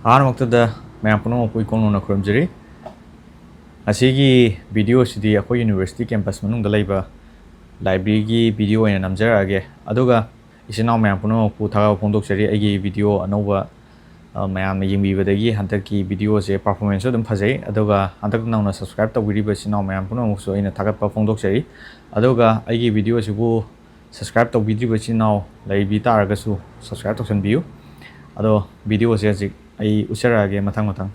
Ahanamaktada mayam puno pui kono na khurumjari. Asigi video sidi akoi university campus manungda laiba library gi video ena namjarage. Aduga isinau mayam puno pu thaga phongdoksari aigi video anova mayam na yingbibadagi hantaki video se performance dum phajai. Aduga hantak nauna subscribe tawiriba sinau mayam puno mukso ina thagatpa phongdoksari. Aduga aigi video sibu subscribe tawidriba sinau laibi taragasu subscribe tawsanbiu. Ado video se ajik ai usarage matang-matang.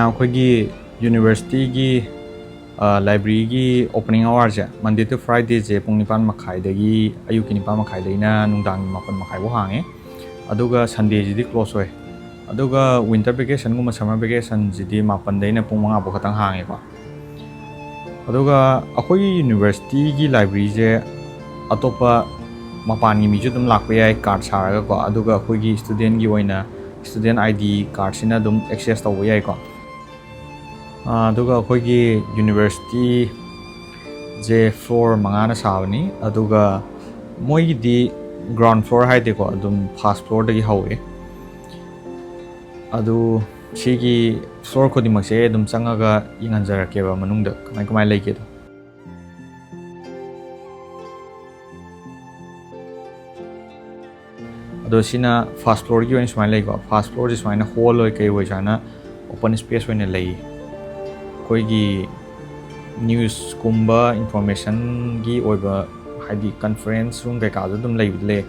Akhoi university gi library gi opening hours Monday to Friday je pung 9:30 dagi ayuk 9:30 daina nungdang 8:30 bo hange aduga Sunday jidi close oi aduga winter vacation guma summer vacation jidi 8 daina pung 5 bo khatang hange ko aduga akhoi university gi library je atopa mapan gi mi ju dum lakpa yai card saraga ko aduga akhoi gi student gi oina student ID card sina dum access tawba yai ko aduga akhoi university je floor mangana sabani aduga moi di ground floor haide ko adum first floor dagi hawe adu sigi floor ko dimakse adum changaga inganjarake ba manungda kamai leike do ado sina first floor gi oin smile leiko first floor ji smaina hall oi kai oi jana open space oin lei koigi news kumba information gi oiba haidi conference room kai ka dum leibile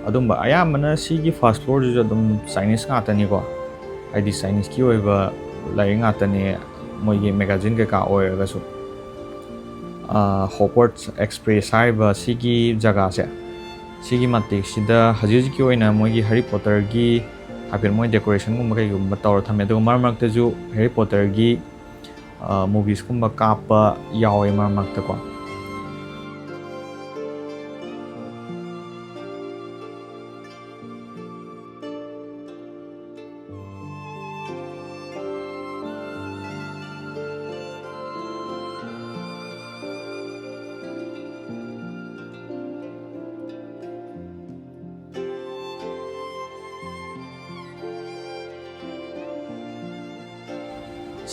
adumba ayamana sigi first floor ju dum Chinese nga tani ko haidi Chinese ki oiba lai nga tani moigi magazine kai ka oiga su Hogwarts Express haiba sigi jaga se sigi matik sida haji ki oina moigi Harry Potter gi hapir moi decoration gum kai gum tawr thame do marmak te ju Harry Potter gi movies kumba kapa yawe marmakta ko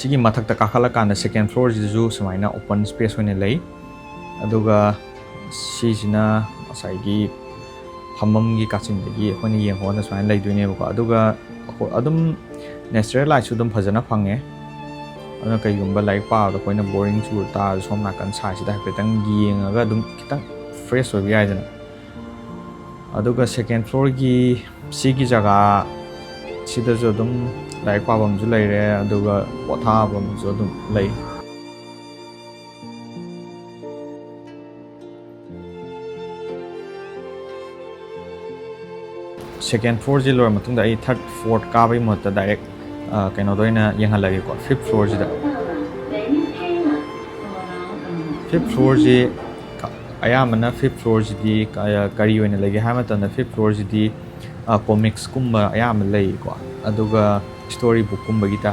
sigi mathakta kakhala kana second floor jisu samaina open space hoine lei aduga sisina asaigi hamam gi kachin gi honi yeng hona samaina lei duine ko aduga adum natural light su dum phajana phange ana kai gumba lai pa da koina boring chu ta somna kan sai sida petang yengaga dum kitang fresh oi yai jana aduga second floor gi sigi jaga sida jo dum lai pa bam ju lai re aduga potha bam ju dum lai second floor ji lor matung da ai third fourth ka bai mot direct kaino doina yang halagi ko fifth floor ji da fifth floor ji ayamana fifth floor ji di kari oina lagi hamatan fifth floor ji di comics kumba ayam lai ko aduga story book kumba gi ta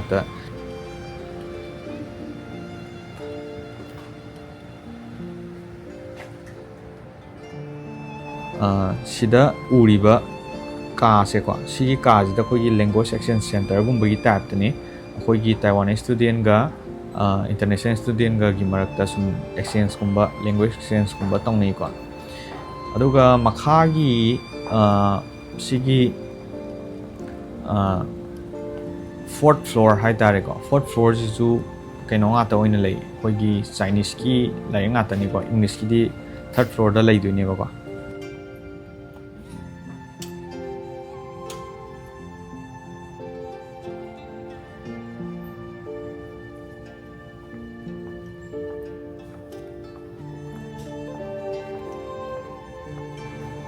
sida uriba ka se ko si ka ji da khoi language exchange center gumba gi ta tani khoi gi Taiwan student ga international student ga gi marakta sum exchange kumba language exchange kumba tongnei ko aduga makha gi sigi fourth floor hai tare ko fourth floor ji ju kaino nga ta oina lei khoi gi Chinese ki lai nga ta ni ko English ki di third floor da lei du ni ko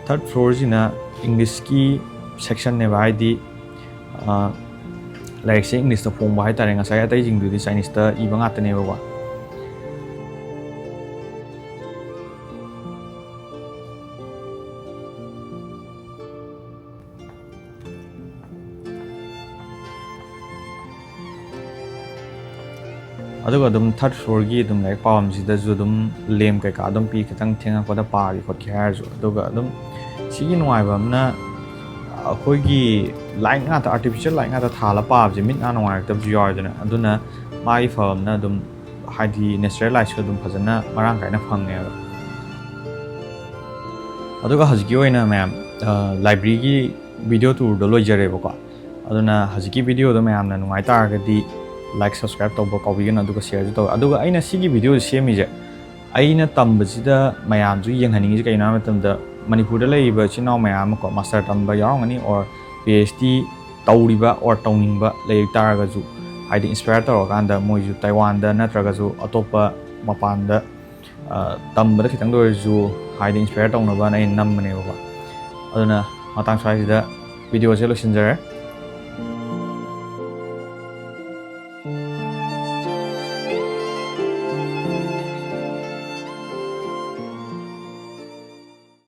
third floor sina English ki section ne ba haidi like se English ta phong ba hai tare ngasai atai jing du di Chinese ta iba nga ta ne ba aduga dum third floor gi dum like pawam ji da ju dum lem kai ka dum pi khitang thenga ko da pa ri khot khar ju aduga dum sigi nuai bam na khoi gi light nga ta artificial light nga ta thala pa ji mit na nuai ta ju yar duna aduna mai pham na dum haidi natural light so dum phajana marang kai na phang ne aduga hajgi oina ma'am library gi video tour do loi jare ba ko aduna hajgi video do ma'am na nuai tar ga di like subscribe to ko bi na aduga share to aduga aina sigi video semi je aina tamba sida mayam ju yeng haning ji kaina matam da Manipur da lei ba chinau mayam ko master tamba yaung ani or PhD tawriba or tawning ba lei tar ga ju haidi inspire to kan da moi ju Taiwan da natra ga ju atopa mapan da tamba da khitang do ju haidi inspire to na ba nai nam ne ba aduna matang sai da video se lo sinjare